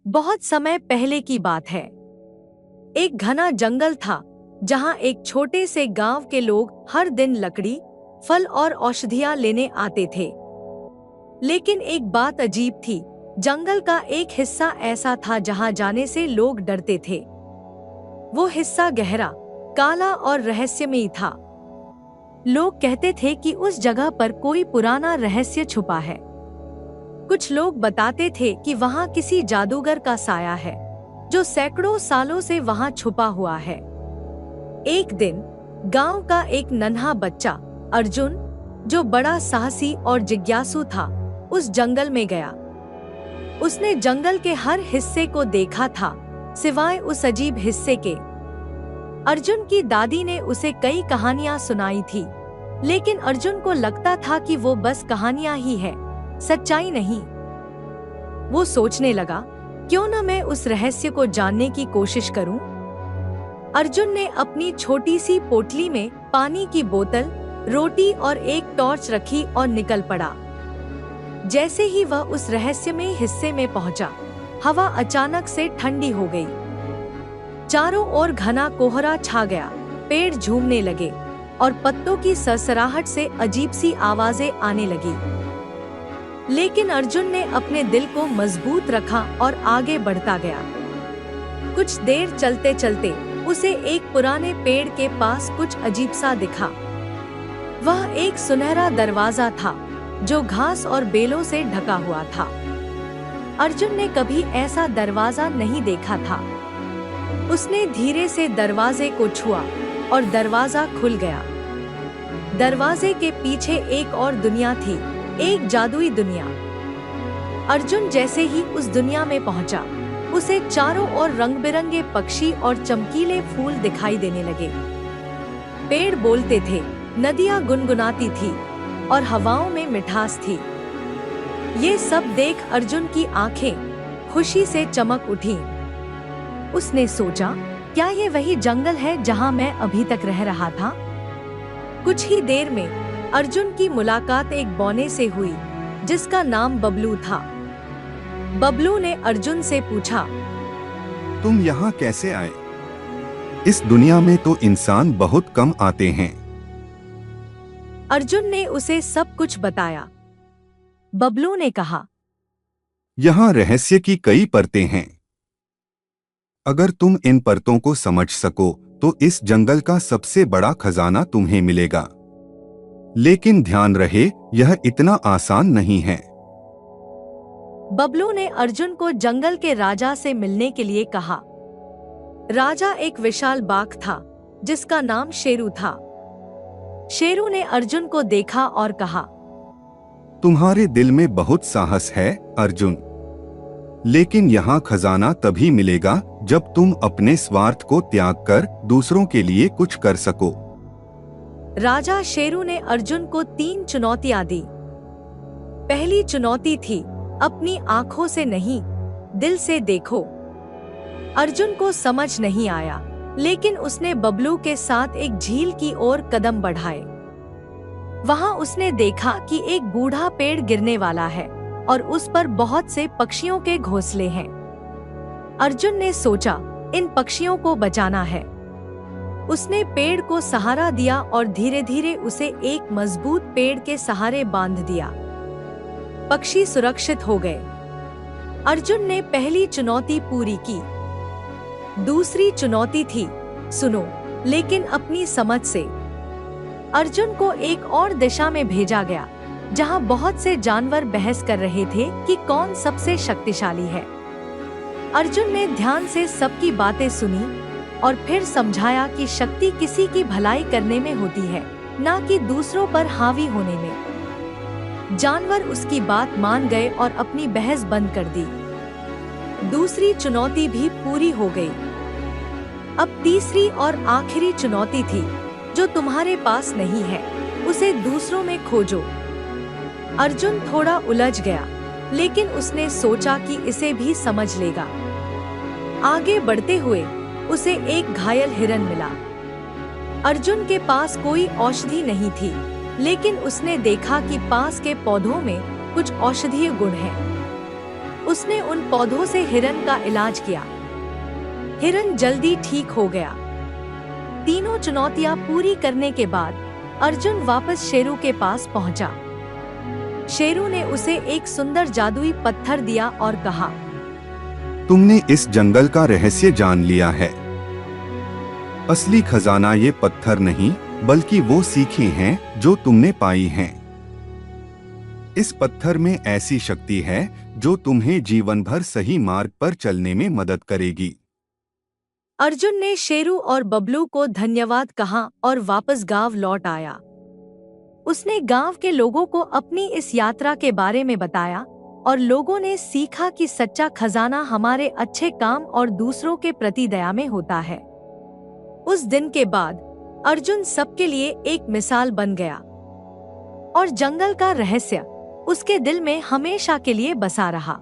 बहुत समय पहले की बात है। एक घना जंगल था जहां एक छोटे से गांव के लोग हर दिन लकड़ी, फल और औषधियां लेने आते थे। लेकिन एक बात अजीब थी। जंगल का एक हिस्सा ऐसा था जहां जाने से लोग डरते थे। वो हिस्सा गहरा, काला और रहस्यमयी था। लोग कहते थे कि उस जगह पर कोई पुराना रहस्य छुपा है। कुछ लोग बताते थे कि वहां किसी जादूगर का साया है जो सैकड़ों सालों से वहां छुपा हुआ है। एक दिन गांव का एक नन्हा बच्चा अर्जुन, जो बड़ा साहसी और जिज्ञासु था, उस जंगल में गया। उसने जंगल के हर हिस्से को देखा था सिवाय उस अजीब हिस्से के। अर्जुन की दादी ने उसे कई कहानियां सुनाई थी, लेकिन अर्जुन को लगता था कि वो बस कहानियां ही है, सच्चाई नहीं। वो सोचने लगा, क्यों न मैं उस रहस्य को जानने की कोशिश करूं। अर्जुन ने अपनी छोटी सी पोटली में पानी की बोतल, रोटी और एक टॉर्च रखी और निकल पड़ा। जैसे ही वह उस रहस्यमय हिस्से में पहुंचा, हवा अचानक से ठंडी हो गई। चारों ओर घना कोहरा छा गया, पेड़ झूमने लगे और पत्तों की सरसराहट से अजीब सी आवाजें आने लगी। लेकिन अर्जुन ने अपने दिल को मजबूत रखा और आगे बढ़ता गया। कुछ देर चलते चलते उसे एक पुराने पेड़ के पास कुछ अजीब सा दिखा। वह एक सुनहरा दरवाजा था जो घास और बेलों से ढका हुआ था। अर्जुन ने कभी ऐसा दरवाजा नहीं देखा था। उसने धीरे से दरवाजे को छुआ और दरवाजा खुल गया। दरवाजे के पीछे एक और दुनिया थी, एक जादुई दुनिया। अर्जुन जैसे ही उस दुनिया में पहुंचा, उसे चारों ओर रंग-बिरंगे पक्षी और चमकीले फूल दिखाई देने लगे। पेड़ बोलते थे, नदियां गुनगुनाती थी और हवाओं में मिठास थी। ये सब देख अर्जुन की आंखें खुशी से चमक उठी। उसने सोचा, क्या ये वही जंगल है जहां मैं अभी तक रह रहा था? कुछ ही देर में अर्जुन की मुलाकात एक बौने से हुई जिसका नाम बबलू था। बबलू ने अर्जुन से पूछा, तुम यहाँ कैसे आए? इस दुनिया में तो इंसान बहुत कम आते हैं। अर्जुन ने उसे सब कुछ बताया। बबलू ने कहा, यहाँ रहस्य की कई परतें हैं। अगर तुम इन परतों को समझ सको तो इस जंगल का सबसे बड़ा खजाना तुम्हें मिलेगा। लेकिन ध्यान रहे, यह इतना आसान नहीं है। बबलू ने अर्जुन को जंगल के राजा से मिलने के लिए कहा। राजा एक विशाल बाघ था जिसका नाम शेरू था। शेरू ने अर्जुन को देखा और कहा, तुम्हारे दिल में बहुत साहस है अर्जुन, लेकिन यहाँ खजाना तभी मिलेगा जब तुम अपने स्वार्थ को त्याग कर दूसरों के लिए कुछ कर सको। राजा शेरू ने अर्जुन को 3 चुनौतियां दी। पहली चुनौती थी, अपनी आंखों से नहीं, दिल से देखो। अर्जुन को समझ नहीं आया, लेकिन उसने बबलू के साथ एक झील की ओर कदम बढ़ाए। वहां उसने देखा कि एक बूढ़ा पेड़ गिरने वाला है और उस पर बहुत से पक्षियों के घोंसले हैं। अर्जुन ने सोचा, इन पक्षियों को बचाना है। उसने पेड़ को सहारा दिया और धीरे धीरे उसे एक मजबूत पेड़ के सहारे बांध दिया। पक्षी सुरक्षित हो गए। अर्जुन ने पहली चुनौती पूरी की। दूसरी चुनौती थी, सुनो लेकिन अपनी समझ से। अर्जुन को एक और दिशा में भेजा गया जहां बहुत से जानवर बहस कर रहे थे कि कौन सबसे शक्तिशाली है। अर्जुन ने ध्यान से सबकी बातें सुनी और फिर समझाया कि शक्ति किसी की भलाई करने में होती है, ना कि दूसरों पर हावी होने में। जानवर उसकी बात मान गए और अपनी बहस बंद कर दी। दूसरी चुनौती भी पूरी हो गई। अब तीसरी और आखिरी चुनौती थी, जो तुम्हारे पास नहीं है, उसे दूसरों में खोजो। अर्जुन थोड़ा उलझ गया, लेकिन उसने सोचा कि इसे भी समझ लेगा। आगे बढ़ते हुए उसे एक घायल हिरन मिला। अर्जुन के पास कोई औषधि नहीं थी, लेकिन उसने देखा कि पास के पौधों में कुछ औषधीय गुण हैं। उसने उन पौधों से हिरन का इलाज किया। हिरन जल्दी ठीक हो गया। तीनों चुनौतियां पूरी करने के बाद अर्जुन वापस शेरू के पास पहुंचा। शेरू ने उसे एक सुंदर जादुई पत्थर दिया और कहा, तुमने इस जंगल का रहस्य जान लिया है। असली खजाना ये पत्थर नहीं, बल्कि वो सीखें हैं जो तुमने पाई हैं। इस पत्थर में ऐसी शक्ति है जो तुम्हें जीवन भर सही मार्ग पर चलने में मदद करेगी। अर्जुन ने शेरू और बबलू को धन्यवाद कहा और वापस गांव लौट आया। उसने गांव के लोगों को अपनी इस यात्रा के बारे में बताया और लोगों ने सीखा कि सच्चा खजाना हमारे अच्छे काम और दूसरों के प्रति दया में होता है। उस दिन के बाद अर्जुन सबके लिए एक मिसाल बन गया और जंगल का रहस्य उसके दिल में हमेशा के लिए बसा रहा।